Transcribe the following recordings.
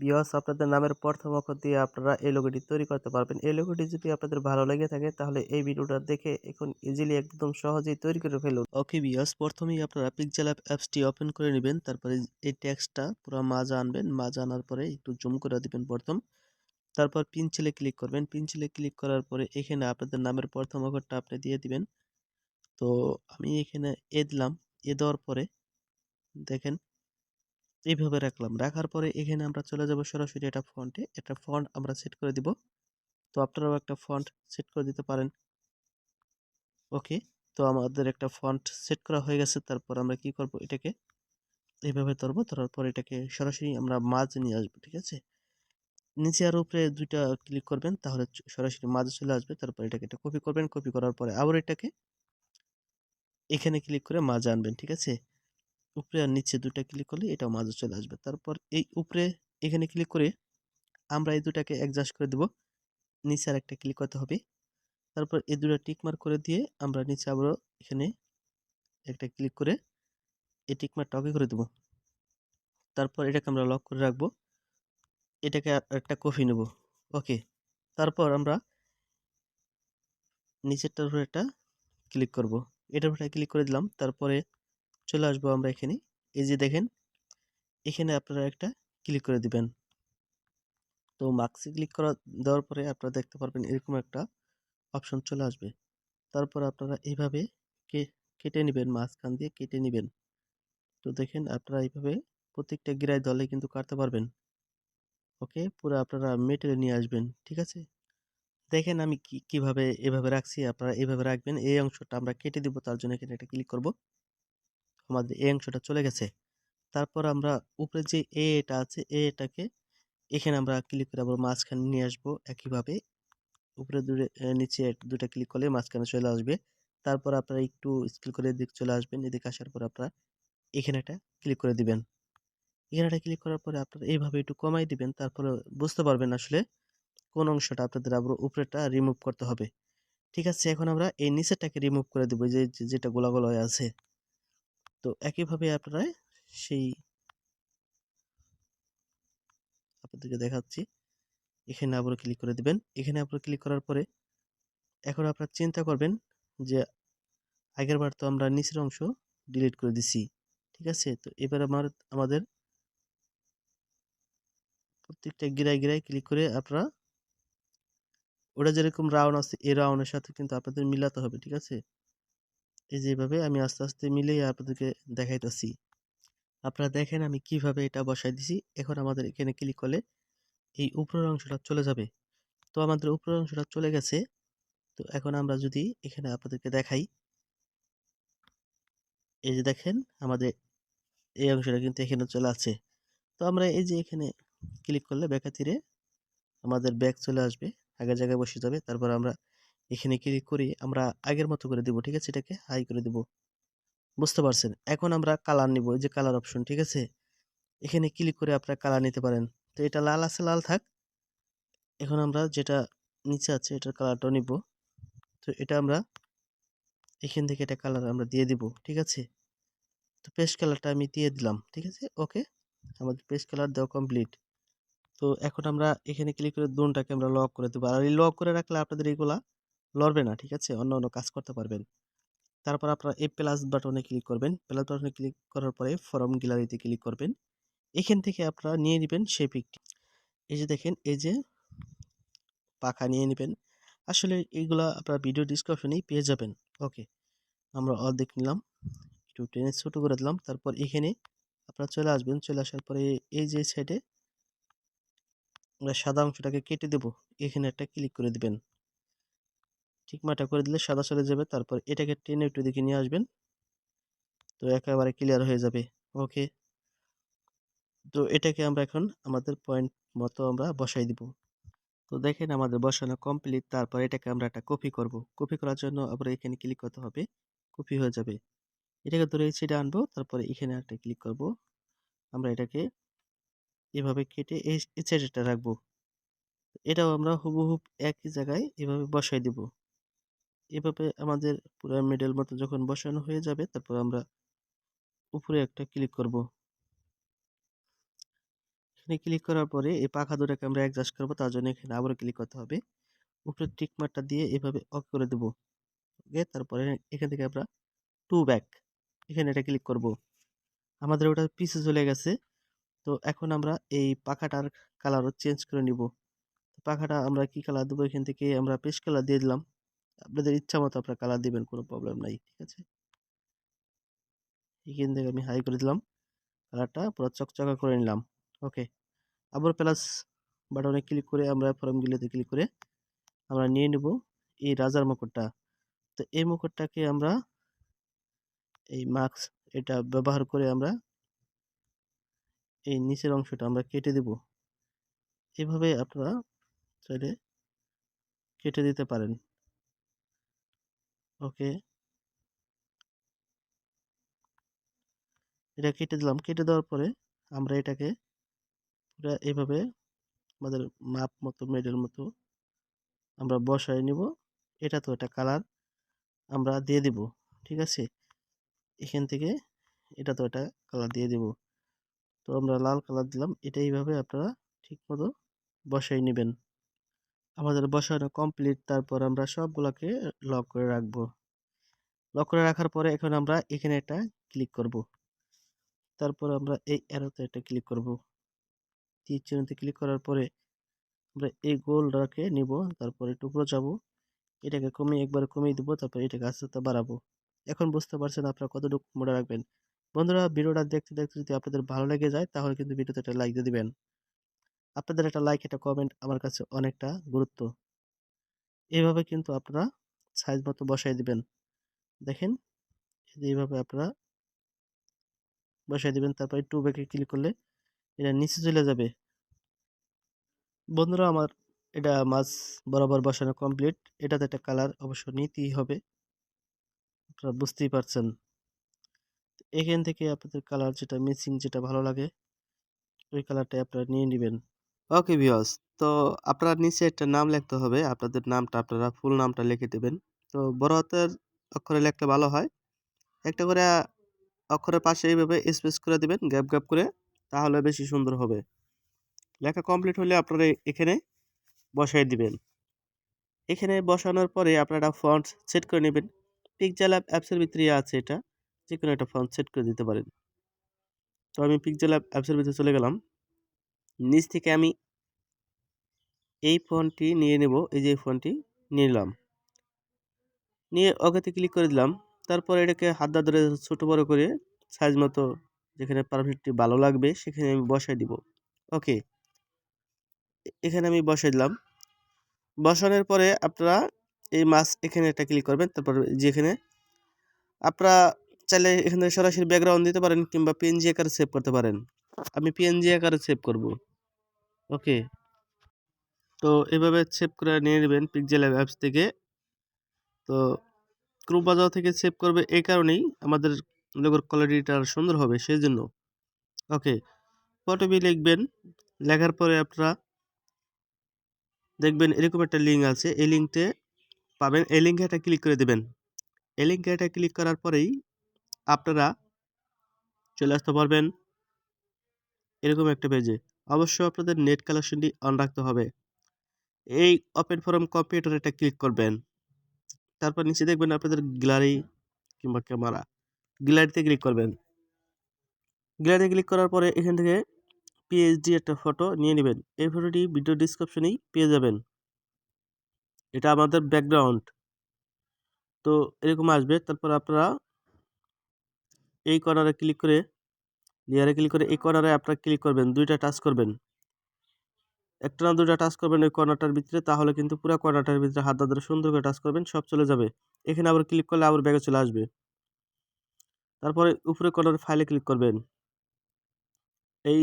Viewers, আপনাদের নামের প্রথম অক্ষর দিয়ে আপনারা এই লোগোটি তৈরি করতে পারবেন। এই লোগোটি যদি আপনাদের ভালো লেগে থাকে তাহলে এই ভিডিওটা দেখে এখন ইজিলি একদম সহজেই তৈরি করে ফেলুন। ওকে ভিউয়ার্স, প্রথমেই আপনারা PixelLab অ্যাপসটি ওপেন করে নেবেন। তারপরে এই টেক্সটটা পুরো মাঝে আনবেন। মাঝে আনার পরে একটু জুম করে দিবেন প্রথম। তারপর পেন্সিলে ক্লিক করবেন। পেন্সিলে ক্লিক করার পরে এখানে আপনাদের নামের প্রথম অক্ষরটা আপনি দিয়ে দিবেন। তো আমি এখানে এ দিলাম। এ দেওয়ার পরে দেখেন এইভাবে রাখলাম। রাখার পরে এখানে আমরা চলে যাব সরাসরি এটা ফন্টে। এটা ফন্ট আমরা সেট করে দিব। তো আপনারাও একটা ফন্ট সেট করে দিতে পারেন। ওকে, তো আমাদের একটা ফন্ট সেট করা হয়ে গেছে। তারপর আমরা কি করব, এটাকে এইভাবে ধরবো। ধরার পর এটাকে সরাসরি আমরা মাঝে নিয়ে আসবো। ঠিক আছে, নিচে আর উপরে দুইটা ক্লিক করবেন, তাহলে সরাসরি মাঝে চলে আসবে। তারপর এটাকে এটা কপি করবেন। কপি করার পরে আবার এটাকে এখানে ক্লিক করে মাঝে আনবেন। ঠিক আছে, উপরে আর নিচে দুটা ক্লিক করলে এটাও মাঝে চলে আসবে। তারপর এই উপরে এখানে ক্লিক করে আমরা এই দুটাকে অ্যাডজাস্ট করে দেব। নিচে আর একটা ক্লিক করতে হবে। তারপর এই দুটো টিক মার্ক করে দিয়ে আমরা নিচে আবারও এখানে একটা ক্লিক করে এই টিক মার্কটা ওকে করে দেব। তারপর এটাকে আমরা লক করে রাখবো। এটাকে একটা কপি নেব। ওকে, তারপর আমরা নিচেরটার উপরে একটা ক্লিক করব। এটার উপরে ক্লিক করে দিলাম। তারপরে চলে আসবো আমরা এখানে। এই যে দেখেন, এখানে আপনারা একটা ক্লিক করে দিবেন। তো মার্কসে ক্লিক করা দেওয়ার পরে আপনারা দেখতে পারবেন এরকম একটা অপশন চলে আসবে। তারপর আপনারা এইভাবে কেটে নেবেন, মাঝখান দিয়ে কেটে নেবেন। তো দেখেন আপনারা এইভাবে প্রত্যেকটা গিরায় দলে কিন্তু কাটতে পারবেন। ওকে, পুরো আপনারা মেটেরিয়াল নিয়ে আসবেন। ঠিক আছে, দেখেন আমি কিভাবে এভাবে রাখছি, আপনারা এইভাবে রাখবেন। এই অংশটা আমরা কেটে দিব, তার জন্য এখানে একটা ক্লিক করব। আমাদের এই অংশটা চলে গেছে। তারপর আমরা উপরে যে এটা আছে, এটাকে এখানে আমরা ক্লিক করে আবার মাঝখানে নিয়ে আসবো। একইভাবে উপরে নিচে দুটা ক্লিক করলে মাঝখানে চলে আসবে। তারপর আপনারা একটু স্ক্রল করে এদিকে চলে আসবেন। এদিকে আসার পর আপনারা এখানে একটা ক্লিক করে দিবেন। এখানে একটা ক্লিক করার পরে আপনারা এইভাবে একটু কমাই দিবেন। তারপরে বুঝতে পারবেন আসলে কোন অংশটা আপনাদের আবার উপরেটা রিমুভ করতে হবে। ঠিক আছে, এখন আমরা এই নিচেরটাকে রিমুভ করে দিব, যেটা গোলা গোলা হয়ে আছে। তো একইভাবে আপনারা সেই আপনাদেরকে দেখাচ্ছি। এখানে আবার ক্লিক করে দিবেন। এখানে আবার ক্লিক করার পরে এখন আপনারা চিন্তা করবেন যে আগেরবার তো আমরা নিচের অংশ ডিলিট করে দিছি। ঠিক আছে, তো এবার আমাদের প্রত্যেকটা গিরায় গিরায় ক্লিক করে আপনারা ওটা যেরকম রাউন্ড আছে এই রাউন্ডের সাথে কিন্তু আপনাদের মিলাতে হবে। ঠিক আছে, এই যেভাবে আমি আস্তে আস্তে মিলিয়ে আপনাদেরকে দেখাইতেছি। আপনারা দেখেন আমি কিভাবে এটা বসাই দিছি। এখন আমাদের এখানে ক্লিক করলে এই উপরের অংশটা চলে যাবে। তো আমাদের উপরের অংশটা চলে গেছে। তো এখন আমরা যদি এখানে আপনাদেরকে দেখাই, এই যে দেখেন আমাদের এই অংশটা কিন্তু এখানে চলে আসছে। তো আমরা এই যে এখানে ক্লিক করলে ব্যাকে তীরে আমাদের ব্যাক চলে আসবে, আগের জায়গায় বসে যাবে। তারপর আমরা এখানে ক্লিক করি, আমরা আগের মতো করে দিব। ঠিক আছে, এটাকে হাই করে দিব। বুঝতে পারছেন? এখন আমরা কালার নিব, এই যে কালার অপশন। ঠিক আছে, এখানে ক্লিক করে আপনারা কালার নিতে পারেন। তো এটা লাল আছে, লাল থাক। এখন আমরা যেটা নিচে আছে এটার কালারটা নিব। তো এটা আমরা এখান থেকে এটা কালার আমরা দিয়ে দিব। ঠিক আছে, তো পেস্ট কালারটা আমি দিয়ে দিলাম। ঠিক আছে, ওকে, আমাদের পেস্ট কালার দেওয়া কমপ্লিট। তো এখন আমরা এখানে ক্লিক করে দোনটাকে আমরা লক করে দেবো। আর এই লক করে রাখলে আপনাদের এইগুলা লড়বে না। ঠিক আছে, অন্য অন্য কাজ করতে পারবেন। তারপর আপনারা এই প্লাস বাটনে ক্লিক করবেন। প্লাস বাটনে ক্লিক করার পরে ফরম গ্যালারিতে ক্লিক করবেন। এখান থেকে আপনারা নিয়ে নেবেন সেই পিকটি। এই যে দেখেন, এই যে পাখা নিয়ে নেবেন। আসলে এইগুলা আপনারা ভিডিও ডিসক্রিপশনেই পেয়ে যাবেন। ওকে, আমরা অর্ধেক নিলাম, একটু টেনে ছোট করে দিলাম। তারপর এখানে আপনারা চলে আসবেন। চলে আসার পরে এই যে সাইডে আমরা সাদা অংশটাকে কেটে দেব, এখানে একটা ক্লিক করে দিবেন। ঠিক মাটা করে দিলে সাদা চলে যাবে। তারপর এটাকে টেনে একটু দিকে নিয়ে আসবেন। তো একেবারে ক্লিয়ার হয়ে যাবে। ওকে, তো এটাকে আমরা এখন আমাদের পয়েন্ট মতো আমরা বসাই দিব। তো দেখেন আমাদের বসানো কমপ্লিট। তারপর এটাকে আমরা একটা কপি করব। কপি করার জন্য আবার এখানে ক্লিক করতে হবে, কপি হয়ে যাবে। এটাকে ধরে ছিটে আনবো। তারপরে এখানে একটা ক্লিক করব। আমরা এটাকে এভাবে কেটে এই সাইডেটা রাখবো। এটাও আমরা হুবহু একই জায়গায় এভাবে বসাই দিব। এভাবে আমাদের পুরো মিডল মতো যখন বসানো হয়ে যাবে, তারপর আমরা উপরে একটা ক্লিক করব। এখানে ক্লিক করার পরে এই পাখা দুটাকে আমরা অ্যাডজাস্ট করব, তার জন্য এখানে আবারও ক্লিক করতে হবে। উপরে টিক মার্কটা দিয়ে এভাবে অফ করে দেব। ওকে, তারপরে এখান থেকে আমরা টু ব্যাক এখানে এটা ক্লিক করব। আমাদের ওটা পিছে চলে গেছে। তো এখন আমরা এই পাখাটার কালারও চেঞ্জ করে নিব। পাখাটা আমরা কি কালার দেবো, এখান থেকে আমরা পেস্ট কালার দিয়ে দিলাম। আপনাদের ইচ্ছা মতো আপনারা কালার দিবেন, কোনো প্রবলেম নাই, ঠিক আছে। এখান থেকে আমি হাই করে দিলাম, কালারটা পুরো চকচকা করে নিলাম। ওকে, আবার প্লাস বাটনে ক্লিক করে আমরা ফর্মগুলোতে ক্লিক করে আমরা নিয়ে নেব এই রাজার মুকুটটা। তো এই মুকুটটাকে আমরা এই মাস্ক এটা ব্যবহার করে আমরা এই নিচের অংশটা আমরা কেটে দেব। এভাবে আপনারা চাইলে কেটে দিতে পারেন। ওকে, এটা কেটে দিলাম। কেটে দেওয়ার পরে আমরা এটাকে পুরো এভাবে আমাদের মাপ মতো মেডেল মতো আমরা বসায় নিব। এটা তো এটা কালার আমরা দিয়ে দিব, ঠিক আছে। এখান থেকে এটা তো এটা কালার দিয়ে দিব। তো আমরা লাল কালার দিলাম। এটা এইভাবে আপনারা ঠিক মতো বসাই নেবেন। আমাদের বসানো কমপ্লিট। তারপর আমরা সবগুলোকে লক করে রাখবো। লক করে রাখার পরে এখন আমরা এখানে একটা ক্লিক করব। তারপর আমরা এই অ্যারোতে একটা ক্লিক করব। তীর চিহ্নতে ক্লিক করার পরে আমরা এই গোলটাকে নিব, তারপরে একটু উপরে যাব, এটাকে কমিয়ে একবার কমিয়ে দিব, তারপর এটাকে আস্তে আস্তে বাড়াবো। এখন বুঝতে পারছেন আপনারা কতটুকু মোড়ে রাখবেন। বন্ধুরা, ভিডিওটা দেখতে দেখতে যদি আপনাদের ভালো লেগে যায় তাহলে কিন্তু ভিডিওতে একটা লাইক দিয়ে দিবেন। আপনাদের একটা লাইক, একটা কমেন্ট আমার কাছে অনেকটা গুরুত্ব। এইভাবে কিন্তু আপনারা সাইজ মতো বসাই দিবেন। দেখেন, এইভাবে আপনারা বসাই দিবেন। তারপর টু ব্যাকে ক্লিক করলে এটা নিচে চলে যাবে। বন্ধুরা, আমার এটা মাছ বরাবর বসানো কমপ্লিট। এটাতে একটা কালার অবশ্য নিতেই হবে, আপনারা বুঝতেই পারছেন। এখান থেকে আপনাদের কালার যেটা মিসিং, যেটা ভালো লাগে ওই কালারটাই আপনারা নিয়ে নেবেন। ওকে ভিউয়ার্স, তো আপনার নিচে একটা নাম লিখতে হবে। আপনাদের নামটা আপনারা ফুল নামটা লিখে দেবেন। তো বড় হাতের অক্ষরে লিখলে ভালো হয়। একটা করে অক্ষরের পাশে এইভাবে স্পেস করে দিবেন, গ্যাপ গ্যাপ করে, তাহলে বেশি সুন্দর হবে। লেখা কমপ্লিট হলে আপনারা এখানে বসাই দিবেন। এখানে বসানোর পরে আপনারা ফন্ট সেট করে নেবেন। পিক্সেলল্যাব অ্যাপসের ভিতরে আছে এটা, যে কোনো একটা ফন্ট সেট করে দিতে পারেন। তো আমি পিক্সেলল্যাব অ্যাপসের ভিতরে চলে গেলাম। নিচ থেকে আমি এই ফন্টটি নিয়ে নেব। এই যে ফন্টটি নিয়ে নিলাম, নিয়ে ওকেতে ক্লিক করে দিলাম। তারপর এটাকে হাত দা ধরে ছোট বড় করে সাইজ মতো যেখানে পারফেক্টলি ভালো লাগবে সেখানে আমি বসাই দিব। ওকে, এখানে আমি বসাই দিলাম। বসানোর পরে আপনারা এই মাছ এখানে একটা ক্লিক করবেন। তারপর যেখানে আপনারা চাইলে এখানে সরাসরি ব্যাকগ্রাউন্ড দিতে পারেন কিংবা পিএনজি আকারে সেভ করতে পারেন। আমি পিএনজি আকারে সেভ করব। ওকে, তো এভাবে সেভ করে নিয়ে নেবেন পিক্সেলল্যাব অ্যাপস থেকে। তো ক্রোম ব্রাউজার থেকে সেভ করবে এই কারণেই আমাদের লোগোর কোয়ালিটিটা সুন্দর হবে, সেই জন্য। ওকে, ফটোবি লিখবেন। লেখার পরে আপনারা দেখবেন এরকম একটা লিঙ্ক আছে, এই লিঙ্কতে পাবেন। এই লিঙ্কে একটা ক্লিক করে দেবেন। এই লিঙ্কে একটা ক্লিক করার পরেই আপনারা চলে আসতে পারবেন এরকম একটা পেজে। অবশ্য আপনাদের নেট কালেকশনটি অন রাখতে হবে। এই ওপেন ফ্রম কম্পিউটার এটা ক্লিক করবেন। তারপর নিচে দেখবেন আপনাদের গ্যালারি কিংবা ক্যামেরা, গ্যালারিতে ক্লিক করবেন। গ্যালারিতে ক্লিক করার পরে এখান থেকে পিএইচডি একটা ফটো নিয়ে নেবেন। এই ফটোটি ভিডিও ডিসক্রিপশনেই পেয়ে যাবেন। এটা আমাদের ব্যাকগ্রাউন্ড। তো এরকম আসবে। তারপর আপনারা এই কর্নারে ক্লিক করে, লেয়ারে ক্লিক করে এই কর্নারে আপনারা ক্লিক করবেন, দুইটা টাচ করবেন। একটা না দুইটা টাচ করবেন ওই কর্নারটার ভিতরে, তাহলে কিন্তু পুরো কর্নারটার ভিতরে হাত ধরে সুন্দর করে টাচ করবেন, সব চলে যাবে। এখানে আবার ক্লিক করলে আবার ব্যাগে চলে আসবে। তারপরে উপরে কর্নারে ফাইলে ক্লিক করবেন। এই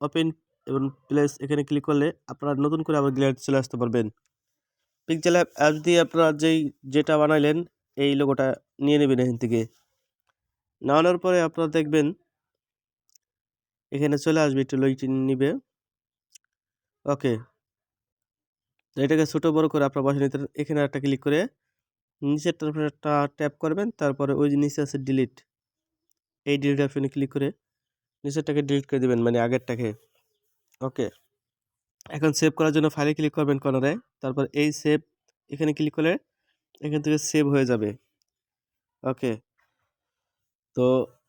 ওপেন এবং প্লেস এখানে ক্লিক করলে আপনারা নতুন করে আবার গ্যালারিতে চলে আসতে পারবেন। পিক্সেলল্যাব অ্যাপস দিয়ে আপনারা যেটা বানাইলেন এই লোগোটা নিয়ে নেবেন এখান থেকে। নেওয়ানোর পরে আপনারা দেখবেন এখানে চলে আসবে, একটু লইটি নিবে। ওকে, তো এটাকে ছোট বড় করে আপনারা বসে নিতে। এখানে একটা ক্লিক করে নিচের একটা ট্যাপ করবেন। তারপরে ওই যে নিচে আছে ডিলিট, এই ডিলিট অপশনে ক্লিক করে নিচেরটাকে ডিলিট করে দেবেন, মানে আগেরটাকে। ওকে, এখন সেভ করার জন্য ফাইলে ক্লিক করবেন কর্নারে, তারপর এই সেভ এখানে ক্লিক করলে এখান থেকে সেভ হয়ে যাবে। ওকে, তো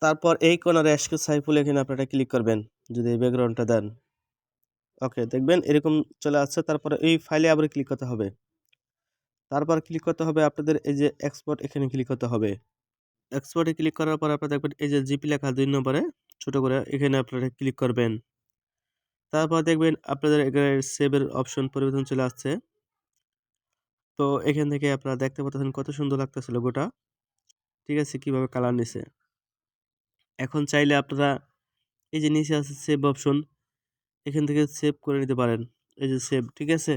তারপর এই কর্নারে আজকে সাইফুল এখানে আপনারা ক্লিক করবেন যদি এই ব্যাকগ্রাউন্ডটা দেন। ওকে, দেখবেন এরকম চলে আসছে। তারপরে এই ফাইলে আবার ক্লিক করতে হবে। তারপর ক্লিক করতে হবে আপনাদের এই যে এক্সপোর্ট, এখানে ক্লিক করতে হবে। এক্সপোর্টে ক্লিক করার পর আপনারা দেখবেন এই যে জিপি লেখা 2 নম্বরে ছোট করে এখানে আপনারা ক্লিক করবেন। তারপর দেখবেন আপনাদের এখানে সেভের অপশন পরিবর্তন চলে আসছে। তো এখান থেকে আপনারা দেখতে পাচ্ছেন কত সুন্দর লাগতেছে লোগোটা। ঠিক আছে? কিভাবে কালার নিছে। এখন চাইলে আপনারা এই যে নিচে আছে সেভ অপশন, এখান থেকে সেভ করে নিতে পারেন। এই যে সেভ, ঠিক আছে?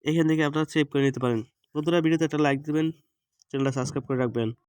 এখান থেকে আপনারা সেভ করে নিতে পারেন। বন্ধুরা, ভিডিওতে একটা লাইক দিবেন, চ্যানেলটা সাবস্ক্রাইব করে রাখবেন।